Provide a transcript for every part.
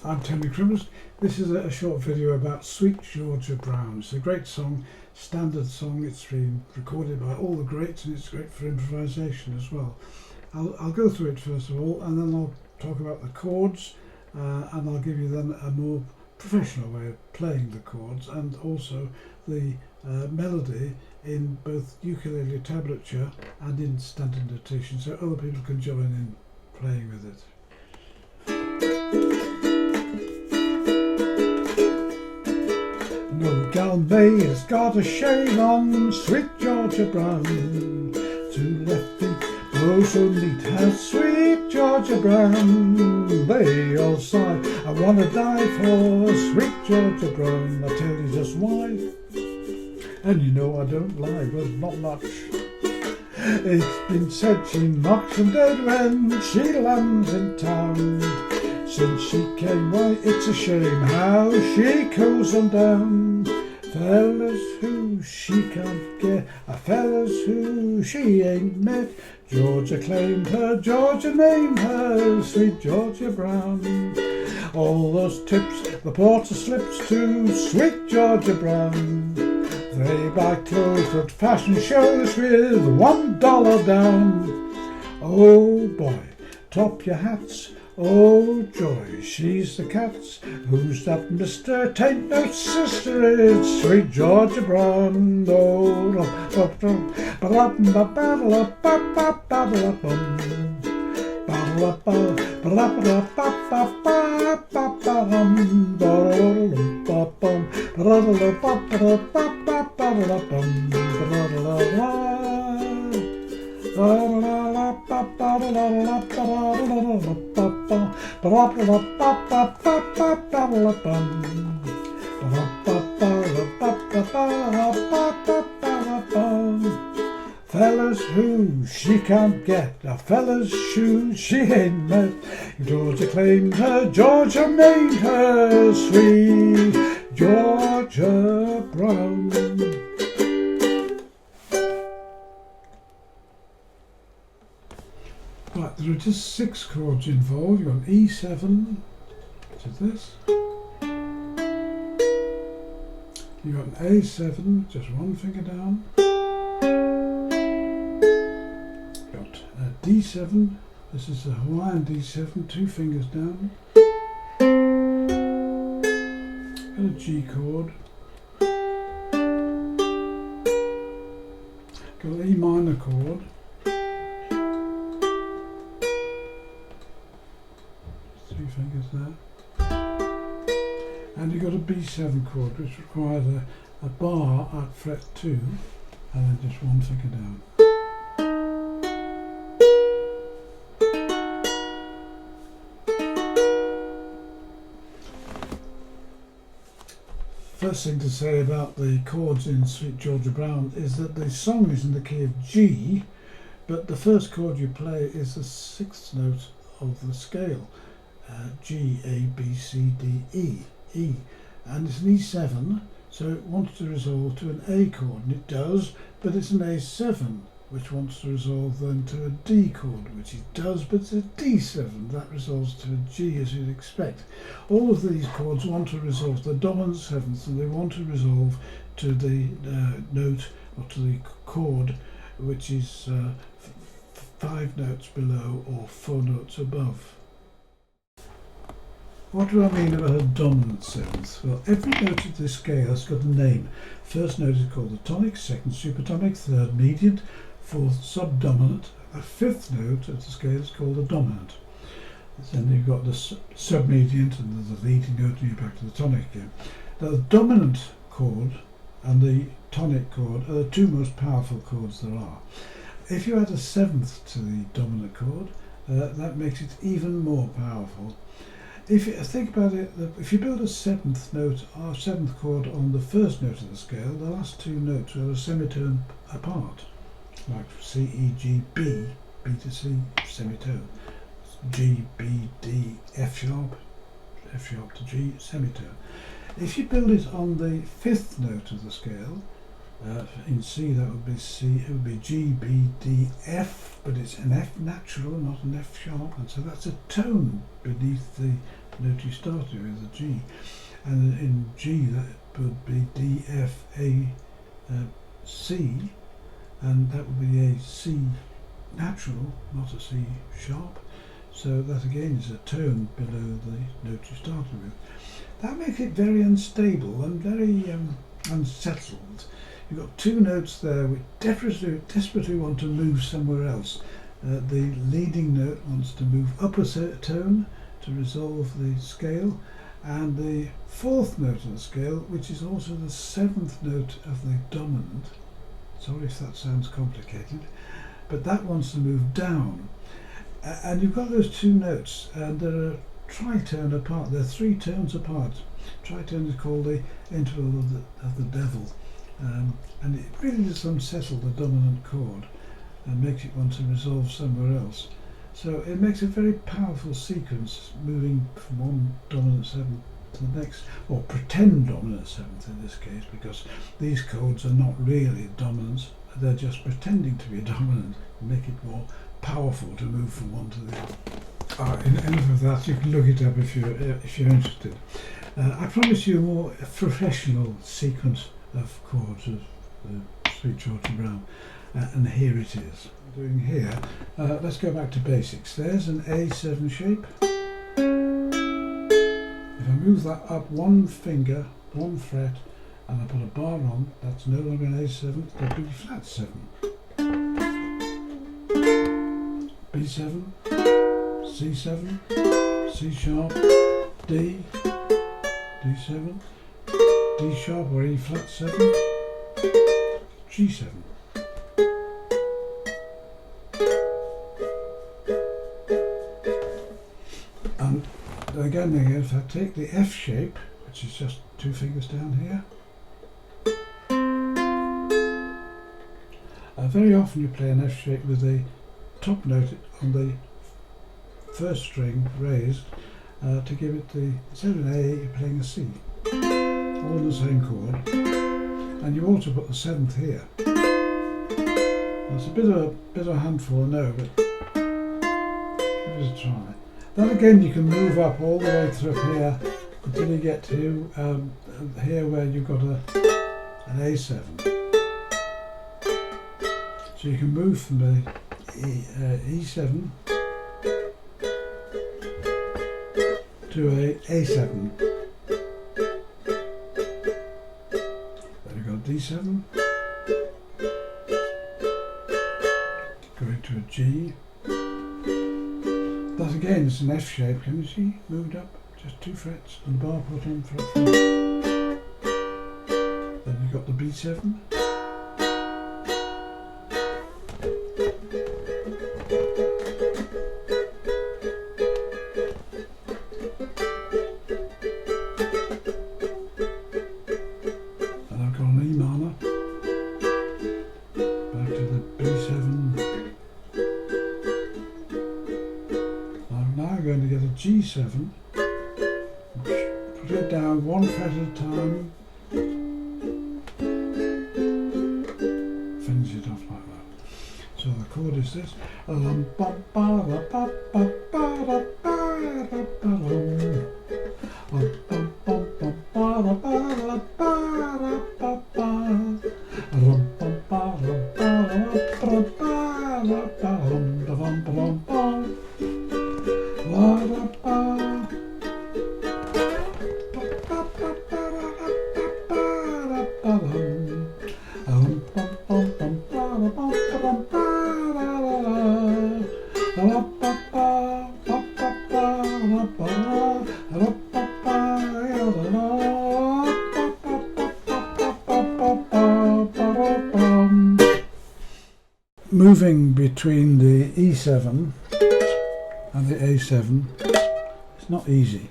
I'm Tony Crimmins. This is a short video about Sweet Georgia Brown. It's a great song, standard song. It's been recorded by all the greats and it's great for improvisation as well. I'll go through it first of all, and then I'll talk about the chords, and I'll give you then a more professional way of playing the chords, and also the melody in both ukulele tablature and in standard notation, so other people can join in playing with it. No gal May has got a shame on Sweet Georgia Brown. Two left feet, oh so neat, has Sweet Georgia Brown. They all sigh, I wanna die for Sweet Georgia Brown. I'll tell you just why, and you know I don't lie, but not much. It's been said she knocks 'em dead when she lands in town. Since she came, why it's a shame how she cools 'em down. Fellas who she can't get, fellas who she ain't met. Georgia claimed her, Georgia named her Sweet Georgia Brown. All those tips the porter slips to Sweet Georgia Brown. They buy clothes at fashion shows with $1 down. Oh boy, top your hats, oh joy, she's the cat's. Who's that mister? Tain't no sister, it's Sweet Georgia Brown. Oh, fellas who she can't get, a fella's shoes she ain't met. Georgia claimed her, Georgia named her Sweet Georgia Brown. Right, there are just 6 chords involved. You've got E7, which is this. You've got an A7, just one finger down. Got a D7, this is a Hawaiian D7, 2 fingers down. Got a G chord. Got an E minor chord. 3 fingers there. And you've got a B7 chord, which requires a bar at fret 2 and then just 1 finger down. First thing to say about the chords in Sweet Georgia Brown is that the song is in the key of G, but the first chord you play is the 6th note of the scale. G, A, B, C, D, E, E, and it's an E7, so it wants to resolve to an A chord, and it does, but it's an A7 which wants to resolve then to a D chord, which it does, but it's a D7 that resolves to a G, as you'd expect. All of these chords want to resolve to the dominant 7th, and they want to resolve to the note or to the chord which is 5 notes below or 4 notes above. What do I mean about a dominant 7th? Well, every note of this scale has got a name. First note is called the tonic, second supertonic, third mediant, fourth subdominant. The 5th note of the scale is called the dominant. Then you've got the submediant and the leading note, and you're back to the tonic again. Now, the dominant chord and the tonic chord are the 2 most powerful chords there are. If you add a 7th to the dominant chord, that makes it even more powerful. If you think about it, if you build a 7th note or 7th chord on the first note of the scale, the last 2 notes are a semitone apart, like C, E, G, B, B to C, semitone, G, B, D, F sharp to G, semitone. If you build it on the 5th note of the scale, in C that would be C, it would be G, B, D, F, but it's an F natural, not an F sharp, and so that's a tone beneath the note you started with, the G. And in G that would be D, F, A, C, and that would be a C natural, not a C sharp. So that again is a tone below the note you started with. That makes it very unstable and very unsettled. You've got two notes there which desperately want to move somewhere else. The leading note wants to move up a tone to resolve the scale, and the fourth note of the scale, which is also the seventh note of the dominant, sorry if that sounds complicated, but that wants to move down. And you've got those two notes, and they're a tritone apart. They're three tones apart. Tritone is called the interval of the devil, and it really does unsettle the dominant chord and makes it want to resolve somewhere else. So it makes a very powerful sequence, moving from one dominant seventh to the next, or pretend dominant seventh in this case, because these chords are not really dominants, they're just pretending to be dominant, make it more powerful to move from one to the other. Enough of that, you can look it up if you're interested. I promise you a more professional sequence of chords of Sweet Georgia Brown, and here it is. Doing here, let's go back to basics. There's an A7 shape. If I move that up one finger, one fret, and I put a bar on, that's no longer an A7, it's a B flat 7. B7, C7, C sharp, D, D7, D sharp or E flat 7, G7. And again, if I take the F shape, which is just two fingers down here, very often you play an F shape with the top note on the first string raised to give it the, instead of an A, you're playing a C, all in the same chord, and you also put the seventh here. It's a bit of a handful, I know, but give it a try. Then again, you can move up all the way through here until you get to here where you've got an A7. So you can move from the E7 to a A7. Then you've got D7, going to a G. That again is an F shape, can you see? Moved up, just two frets and bar put on fret 4. Then you've got the B7. And I've got an E minor. Back to the B7. I'm now going to get a G7, put it down one fret at a time, finish it off like that. So the chord is this. Moving between the E7 and the A7 is not easy,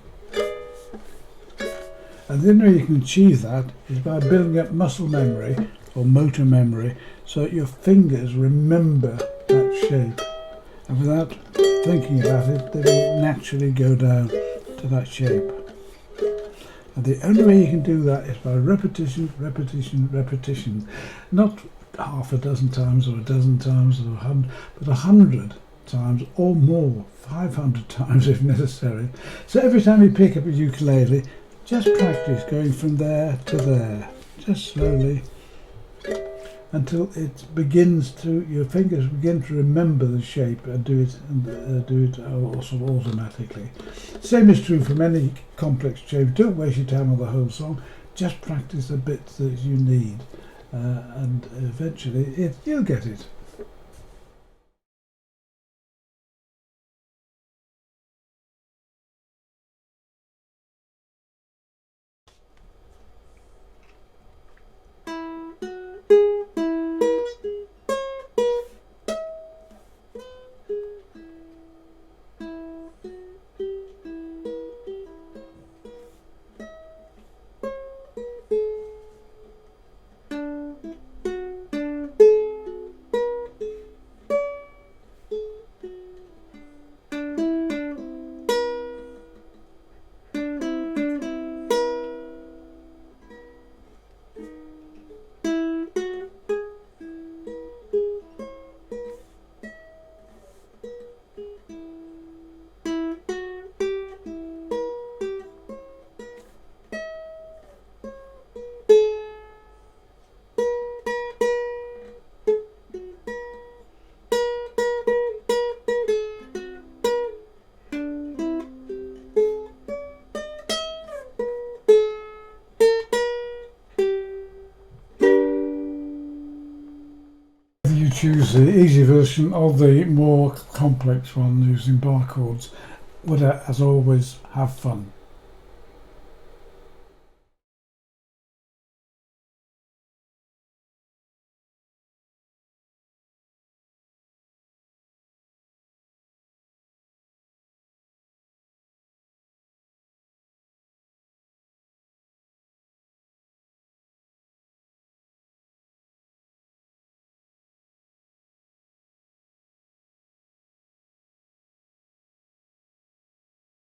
and the only way you can achieve that is by building up muscle memory or motor memory so that your fingers remember that shape, and without thinking about it they will naturally go down to that shape. And the only way you can do that is by repetition, repetition, repetition. Not half a dozen times or a dozen times or 100, but 100 times or more, 500 times if necessary. So every time you pick up a ukulele, just practice going from there to there, just slowly, until it begins to, your fingers begin to remember the shape and do it sort of automatically. Same is true from any complex shape. Don't waste your time on the whole song. Just practice the bits that you need, and eventually you'll get it. You choose the easy version or the more complex one using bar chords. But as always, have fun.